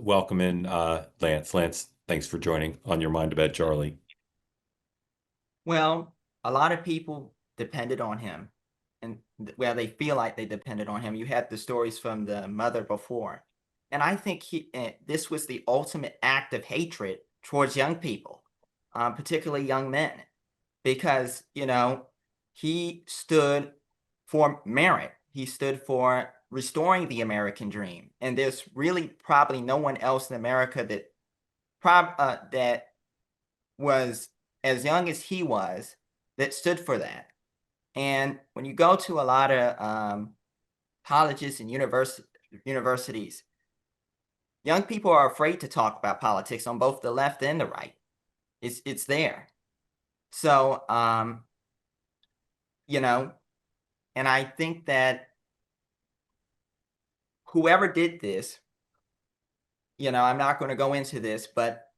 welcome in Lance. Lance, thanks for joining on Your Mind About Charlie. Well, a lot of people depended on him, and well, they feel like they depended on him. You had the stories from the mother before, and I think this was the ultimate act of hatred towards young people, particularly young men, because he stood for merit. He stood for restoring the American dream, and there's really probably no one else in America that was as young as he was that stood for that. And when you go to a lot of colleges and universities, young people are afraid to talk about politics on both the left and the right. It's there. So you know, and I think that whoever did this, I'm not going to go into this, but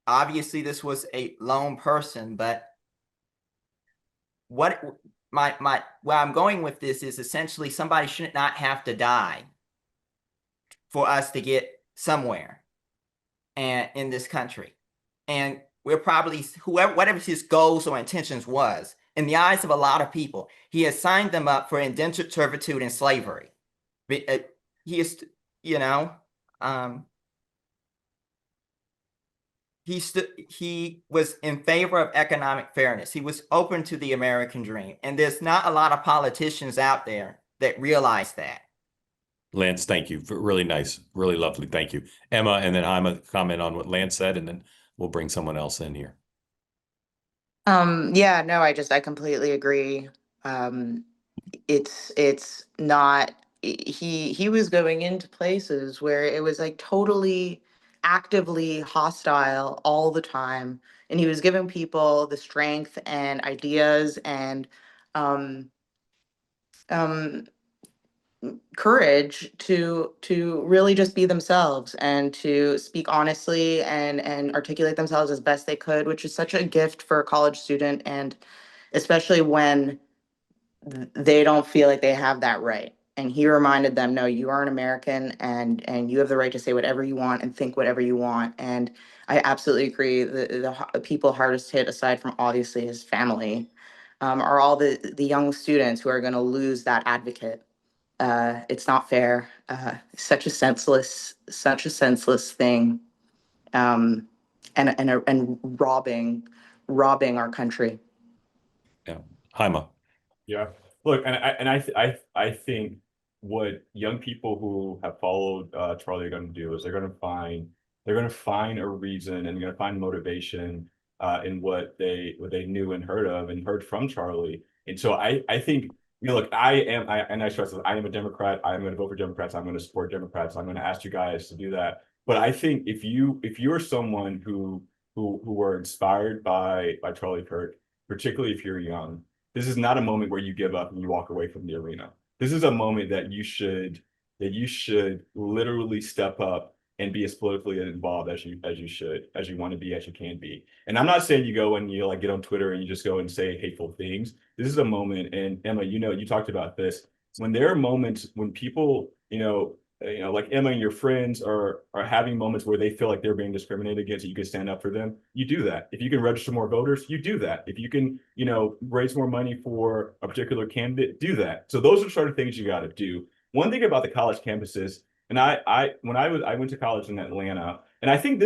obviously this was a lone person, but what where I'm going with this is essentially somebody should not have to die for us to get somewhere and in this country. And we're probably whatever his goals or intentions was, in the eyes of a lot of people, he has signed them up for indentured servitude and slavery. He is, you know, um, he was in favor of economic fairness. He was open to the American dream. And there's not a lot of politicians out there that realize that. Lance, thank you. Really nice, really lovely. Thank you. Emma, and then I'm comment on what Lance said, and then we'll bring someone else in here. Yeah, no, I completely agree. Um, it's not he was going into places where it was like totally actively hostile all the time, and he was giving people the strength and ideas and um um courage to really just be themselves and to speak honestly and articulate themselves as best they could, which is such a gift for a college student, and especially when they don't feel like they have that right. And he reminded them, no, you are an American, and you have the right to say whatever you want and think whatever you want. And I absolutely agree. The people hardest hit, aside from obviously his family, are all the young students who are going to lose that advocate. It's not fair. Such a senseless thing, and robbing our country. Yeah. Haima. Yeah. Look, and I think what young people who have followed Charlie are going to do is they're going to find a reason, and they're going to find motivation in what they knew and heard from Charlie. And so I think, look, and I stress this, I am a Democrat. I'm going to vote for Democrats. I'm going to support Democrats. I'm going to ask you guys to do that. But I think if you're someone who were inspired by Charlie Kirk, particularly if you're young, this is not a moment where you give up and you walk away from the arena. This is a moment that you should literally step up and be as politically involved as you want to be, as you can be. And I'm not saying you go and you like get on Twitter and you just go and say hateful things. This is a moment, and Emma, you talked about this. When there are moments when people, like Emma and your friends are having moments where they feel like they're being discriminated against, you can stand up for them. You do that. If you can register more voters, you do that. If you can, raise more money for a particular candidate, do that. So those are sort of things you got to do. One thing about the college campuses, and I went to college in Atlanta, and I think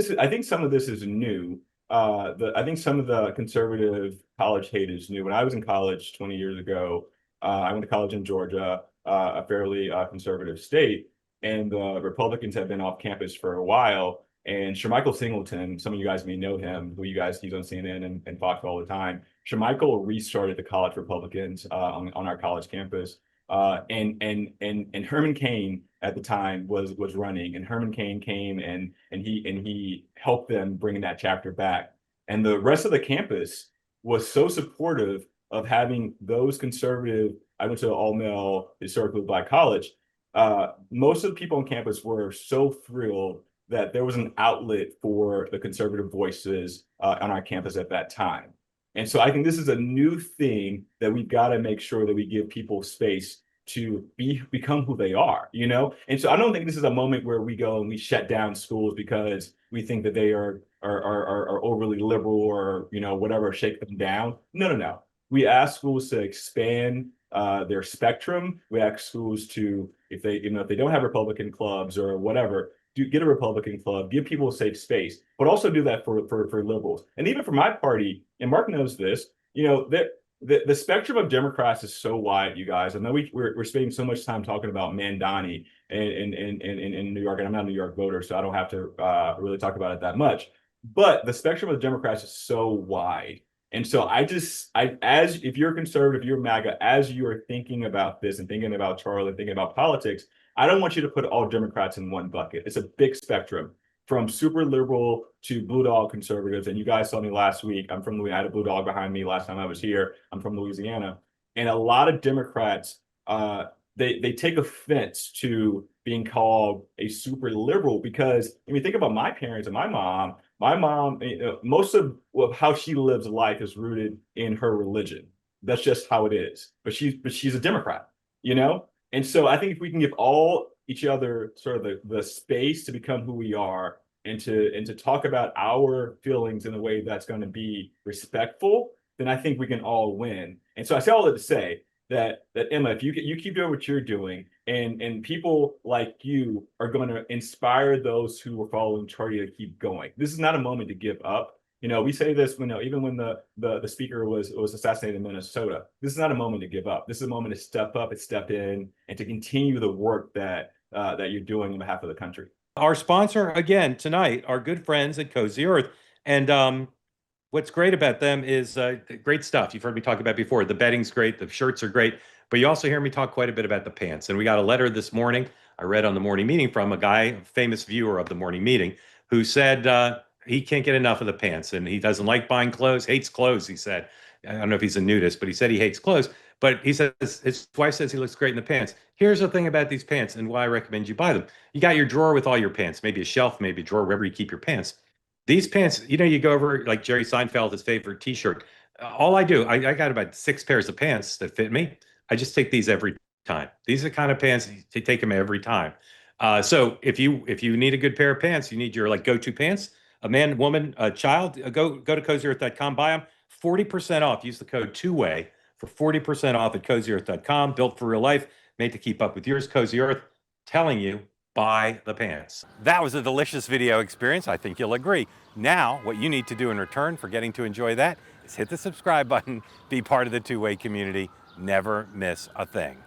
some of this is new. I think some of the conservative college hate is new. When I was in college 20 years ago, I went to college in Georgia, a fairly conservative state, and the Republicans have been off campus for a while. And Shermichael Singleton, some of you guys may know him, he's on CNN and Fox all the time. Shermichael restarted the college Republicans on our college campus. And Herman Cain at the time was running, and Herman Cain came and he helped them bring that chapter back. And the rest of the campus was so supportive of having those conservative. I went to an all-male historically black college. Most of the people on campus were so thrilled that there was an outlet for the conservative voices on our campus at that time. And so I think this is a new thing that we've got to make sure that we give people space to become who they are, you know? And so I don't think this is a moment where we go and we shut down schools because we think that they are overly liberal or, you know, whatever, shake them down. No. We ask schools to expand their spectrum. We ask schools to, if they, you know, if they don't have Republican clubs or whatever, get a Republican club, give people a safe space, but also do that for liberals. And even for my party, and Mark knows this, you know, the spectrum of Democrats is so wide, you guys. I know we're spending so much time talking about Mandani in New York, and I'm not a New York voter, so I don't have to really talk about it that much. But the spectrum of Democrats is so wide. And so as if you're conservative, you're MAGA, as you are thinking about this and thinking about Charlie, thinking about politics, I don't want you to put all Democrats in one bucket. It's a big spectrum from super liberal to blue dog conservatives. And you guys saw me last week. I'm from Louisiana. I had a blue dog behind me last time I was here. I'm from Louisiana. And a lot of Democrats, they take offense to being called a super liberal because when you think about my parents and my mom, you know, most of how she lives life is rooted in her religion. That's just how it is. But she's a Democrat, you know? And so I think if we can give all each other sort of the space to become who we are and to talk about our feelings in a way that's going to be respectful, then I think we can all win. And so I say all that to say that Emma, if you keep doing what you're doing, and people like you are going to inspire those who are following Charlie to keep going. This is not a moment to give up. You know, we say this when even when the speaker was assassinated in Minnesota. This is not a moment to give up. This is a moment to step up and step in and to continue the work that you're doing on behalf of the country. Our sponsor again tonight, our good friends at Cozy Earth, and what's great about them is great stuff. You've heard me talk about before. The bedding's great, the shirts are great, but you also hear me talk quite a bit about the pants. And we got a letter this morning I read on the morning meeting from a guy, a famous viewer of the morning meeting, who said he can't get enough of the pants and he doesn't like buying clothes, hates clothes, he said. I don't know if he's a nudist, but he said he hates clothes. But he says his wife says he looks great in the pants. Here's the thing about these pants and why I recommend you buy them. You got your drawer with all your pants, maybe a shelf, maybe a drawer, wherever you keep your pants. These pants, you know, you go over like Jerry Seinfeld, his favorite t-shirt. All I do, I got about 6 pairs of pants that fit me. I just take these every time. These are the kind of pants you take them every time. So if you need a good pair of pants, you need your like go-to pants, a man, woman, a child, go to cozyearth.com, buy them, 40% off. Use the code two-way for 40% off at cozyearth.com. Built for real life, made to keep up with yours. Cozy Earth, telling you, buy the pants. That was a delicious video experience. I think you'll agree. Now, what you need to do in return for getting to enjoy that is hit the subscribe button, be part of the two-way community, never miss a thing.